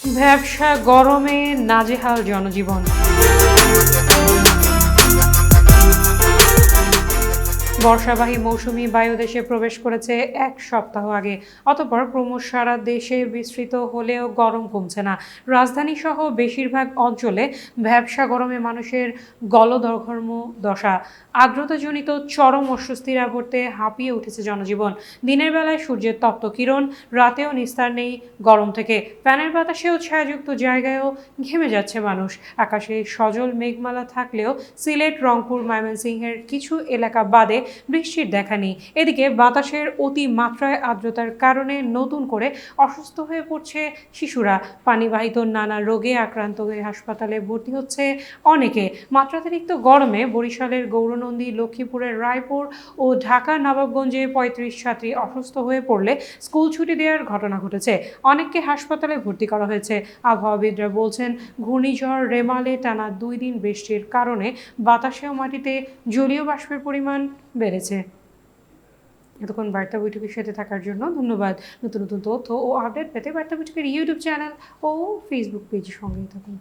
ভ্যাপসা গরমে নাজেহাল জনজীবন। বর্ষাবাহী মৌসুমি বায়ু দেশে প্রবেশ করেছে এক সপ্তাহ আগে, অতঃপর ক্রমশ সারা দেশে বিস্তৃত হলেও গরম কমছে না। রাজধানী সহ বেশিরভাগ অঞ্চলে ভ্যাপসা গরমে মানুষের গলদঘর্ম দশা। আর্দ্রতাজনিত চরম অস্বস্তির আবর্তে হাঁপিয়ে উঠেছে জনজীবন। দিনের বেলায় সূর্যের তপ্ত কিরণ, রাতেও নিস্তার নেই গরম থেকে। ফ্যানের বাতাসেও ছায়াযুক্ত জায়গায়ও ঘেমে যাচ্ছে মানুষ। আকাশে সজল মেঘমালা থাকলেও সিলেট, রংপুর, ময়মনসিংহের কিছু এলাকা বাদে বৃষ্টির দেখা নেই। এদিকে বাতাসের অতিমাত্রায় আর্দ্রতার কারণে নতুন করে অসুস্থ হয়ে পড়ছে শিশুরা। পানিবাহিত নানা রোগে আক্রান্ত হয়ে হাসপাতালে ভর্তি হচ্ছে অনেকে। মাত্রাতিরিক্ত গরমে বরিশালের গৌরনন্দী, লক্ষ্মীপুরের রায়পুর ও ঢাকার নবাবগঞ্জে ৩৫ ছাত্রী অসুস্থ হয়ে পড়লে স্কুল ছুটি দেওয়ার ঘটনা ঘটেছে। অনেককে হাসপাতালে ভর্তি করা হয়েছে। আবহাওয়াবিদরা বলছেন, ঘূর্ণিঝড় রেমালে টানা ২ দিন বৃষ্টির কারণে বাতাসে ও মাটিতে জলীয় বাষ্পের পরিমাণ বেড়েছে। এতক্ষণ বার্তা বৈঠকের সাথে থাকার জন্য ধন্যবাদ। নতুন নতুন তথ্য ও আপডেট পেতে বার্তা বৈঠকের ইউটিউব চ্যানেল ও ফেসবুক পেজের সঙ্গেই থাকুন।